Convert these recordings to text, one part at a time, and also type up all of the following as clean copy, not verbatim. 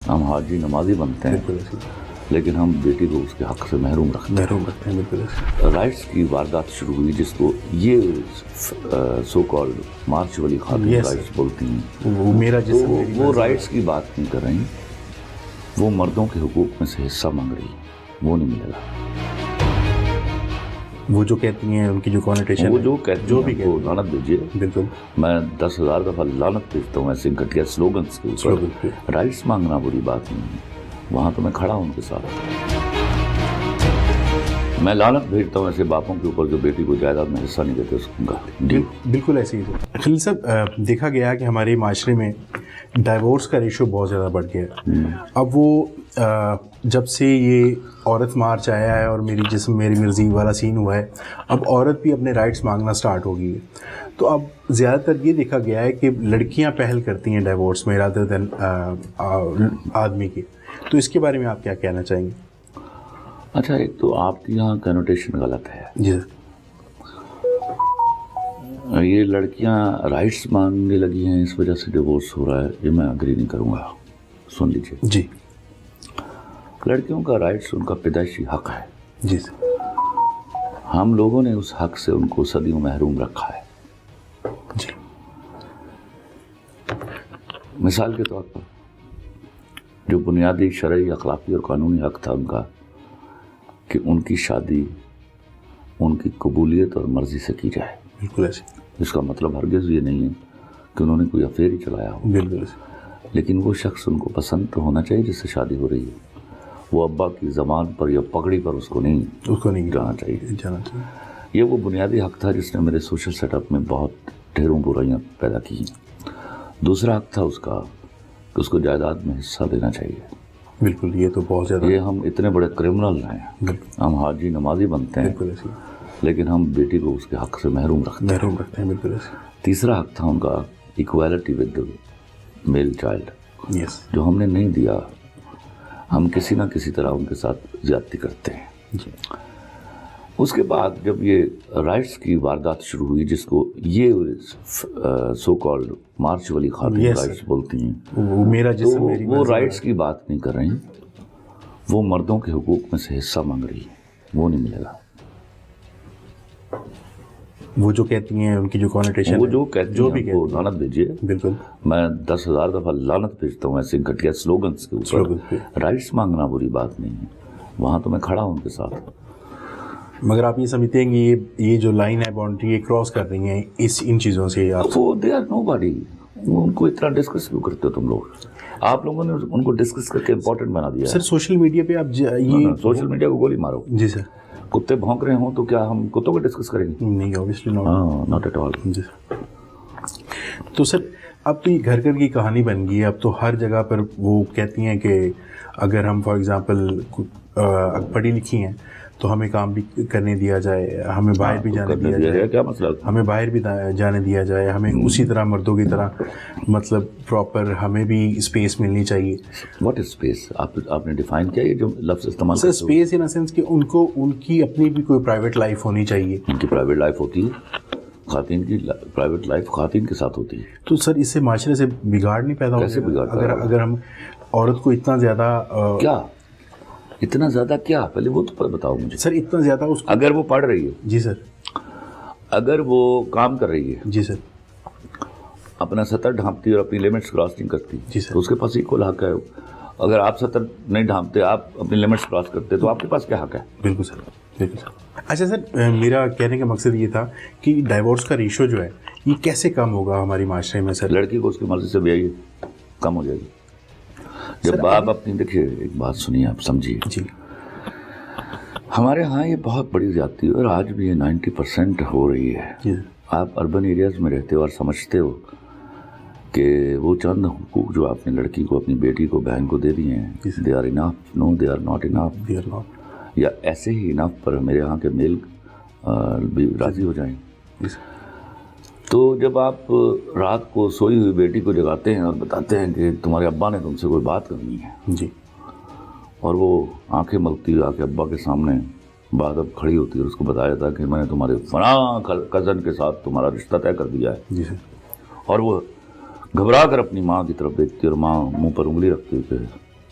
ہم حاجی نمازی بنتے ہیں لیکن ہم بیٹی کو اس کے حق سے محروم رکھتے ہیں. بالکل رائٹس کی واردات شروع ہوئی جس کو یہ سو کالڈ مارچ والی خاتون رائٹس بولتی ہیں. وہ میرا جسم وہ رائٹس کی بات نہیں کر رہی, وہ مردوں کے حقوق میں سے حصہ مانگ رہی ہے, وہ نہیں ملے گا. وہ جو کہتی ہیں ان کی جو کانوٹیشن وہ جو کہتی ہیں وہ لعنت بھیجیے. بالکل میں 10,000 دفعہ لعنت بھیجتا ہوں ایسے گھٹیا سلوگنس کے اوپر. رائٹس مانگنا بری بات نہیں ہے, وہاں تو میں کھڑا ہوں ان کے ساتھ. میں لعنت بھیجتا ہوں ایسے باپوں کے اوپر جو بیٹی کو جائیداد میں حصہ نہیں دیتے اس کا. بالکل ایسے ہی. خلیل صاحب, دیکھا گیا کہ ہمارے معاشرے میں ڈائیورس کا ریشو بہت زیادہ بڑھ گیا ہے. اب وہ جب سے یہ عورت مارچ آیا ہے اور میری جسم میری مرضی والا سین ہوا ہے, اب عورت بھی اپنے رائٹس مانگنا سٹارٹ ہو گئی ہے. تو اب زیادہ تر یہ دیکھا گیا ہے کہ لڑکیاں پہل کرتی ہیں ڈائیورس میں رادر دین آدمی کی. تو اس کے بارے میں آپ کیا کہنا چاہیں گے؟ اچھا, ایک تو آپ کی یہاں کنوٹیشن غلط ہے. جی سر. یہ لڑکیاں رائٹس مانگنے لگی ہیں اس وجہ سے ڈیورس ہو رہا ہے, یہ میں اگری نہیں کروں گا. سن لیجیے. جی. لڑکیوں کا رائٹس ان کا پیدائشی حق ہے. جی سر. ہم لوگوں نے اس حق سے ان کو صدیوں محروم رکھا ہے. جی. مثال کے طور پر جو بنیادی شرعی اخلاقی اور قانونی حق تھا ان کا کہ ان کی شادی ان کی قبولیت اور مرضی سے کی جائے. بالکل ایسے. اس کا مطلب ہرگز یہ نہیں ہے کہ انہوں نے کوئی افیئر ہی چلایا ہو. بالکل ایسے. لیکن وہ شخص ان کو پسند تو ہونا چاہیے جس سے شادی ہو رہی ہے. وہ ابا کی زبان پر یا پگڑی پر اس کو نہیں جانا چاہیے. یہ وہ بنیادی حق تھا جس نے میرے سوشل سیٹ اپ میں بہت ڈھیروں برائیاں پیدا کی. دوسرا حق تھا اس کا کہ اس کو جائیداد میں حصہ دینا چاہیے. بالکل. یہ تو بہت زیادہ. یہ ہم اتنے بڑے کرمنل ہیں, ہم حاجی نمازی بنتے ہیں لیکن ہم بیٹی کو اس کے حق سے محروم رکھتے ہیں. بالکل. تیسرا حق تھا ان کا ایکویلٹی ود میل چائلڈ, جو ہم نے نہیں دیا. ہم کسی نہ کسی طرح ان کے ساتھ زیادتی کرتے ہیں. اس کے بعد جب یہ رائٹس کی واردات شروع ہوئی جس کو یہ سو کالڈ مارچ والی خاتون رائٹس بولتی ہیں, وہ میرا جسم وہ رائٹس کی بات نہیں کر رہی, وہ مردوں کے حقوق میں سے حصہ مانگ رہی ہے, وہ نہیں ملے گا. وہ جو کہتی ہیں ان کی جو کانوٹیشن وہ جو کہتی ہیں وہ لعنت بھیجیے. بالکل. میں 10,000 دفعہ لعنت بھیجتا ہوں ایسے گھٹیا سلوگنس کے اوپر. رائٹس مانگنا بری بات نہیں ہے, وہاں تو میں کھڑا ہوں ان کے ساتھ. مگر آپ یہ سمجھتے ہیں کہ یہ جو لائن ہے باؤنڈری یہ کراس کر رہی ہیں ان چیزوں سے؟ وہ دے آر نو باڈی. ان کو اتنا ڈسکس کیوں کرتے ہو تم لوگ؟ آپ لوگوں نے ان کو ڈسکس کر کے امپورٹنٹ بنا دیا. سر سوشل میڈیا پہ آپ یہ سوشل میڈیا کو گولی مارو. جی سر. کتے بھونک رہے ہوں تو کیا ہم کتوں کو ڈسکس کریں گے؟ نہیں, اوبیسلی ناٹ ایٹ آل. جی سر. تو سر اب تو یہ گھر گھر کی کہانی بن گئی ہے. اب تو ہر جگہ پر وہ کہتی ہیں کہ اگر ہم فار ایگزامپل پڑھی لکھی ہیں تو ہمیں کام بھی کرنے دیا جائے, ہمیں باہر بھی جانے دیا جائے. کیا مسئلہ؟ ہمیں باہر بھی جانے دیا جائے, ہمیں اسی طرح مردوں کی طرح مطلب پراپر ہمیں بھی اسپیس ملنی چاہیے. What is space? آپ نے ڈیفائن کیا یہ جو لفظ استعمال؟ سر اسپیس ان سینس کہ ان کی اپنی بھی کوئی پرائیویٹ لائف ہونی چاہیے. ان کی پرائیویٹ لائف ہوتی ہے, خواتین کی پرائیویٹ لائف خواتین کے ساتھ ہوتی ہے. تو سر اس سے معاشرے سے بگاڑ نہیں پیدا کیسے بگاڑ؟ اگر ہم عورت کو اتنا زیادہ کیا اتنا زیادہ کیا پہلے وہ تو بتاؤ مجھے. سر اتنا زیادہ اس کو اگر وہ پڑھ رہی ہے. جی سر. اگر وہ کام کر رہی ہے. جی سر. اپنا سطر ڈھانپتی اور اپنی لمٹس کراس نہیں کرتی. جی سر. تو اس کے پاس ایکول حق ہے. اگر آپ سطر نہیں ڈھانپتے, آپ اپنی لمٹس کراس کرتے, تو آپ کے پاس کیا حق ہے؟ بالکل سر. بالکل سر. اچھا سر, میرا کہنے کا مقصد یہ تھا کہ ڈائیورس کا ریشو جو ہے یہ کیسے کم ہوگا ہماری معاشرے میں سر؟ لڑکی کو اس کی مرضی سے بیائی کم ہو جائے گی. جب باپ اپنی, دیکھیے ایک بات سنیے, آپ سمجھیے. جی. ہمارے ہاں یہ بہت بڑی زیادتی ہے اور آج بھی یہ 90% ہو رہی ہے. جی. آپ اربن ایریاز میں رہتے ہو اور سمجھتے ہو کہ وہ چند حقوق جو آپ نے لڑکی کو, اپنی بیٹی کو, بہن کو دے دیے ہیں, they are enough. No, they are not enough. یا ایسے ہی انف پر میرے ہاں کے میل بھی راضی ہو جائیں. تو جب آپ رات کو سوئی ہوئی بیٹی کو جگاتے ہیں اور بتاتے ہیں کہ تمہارے ابا نے تم سے کوئی بات کرنی ہے, جی, اور وہ آنکھیں ملتی ہوئی آ کے ابا کے سامنے بعد اب کھڑی ہوتی ہے اور اس کو بتایا جاتا ہے کہ میں نے تمہارے فلاں کزن کے ساتھ تمہارا رشتہ طے کر دیا ہے. جی سر. اور وہ گھبرا کر اپنی ماں کی طرف دیکھتی ہے اور ماں منہ پر انگلی رکھتی ہے کہ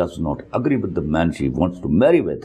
does not agree with the man she wants to marry with.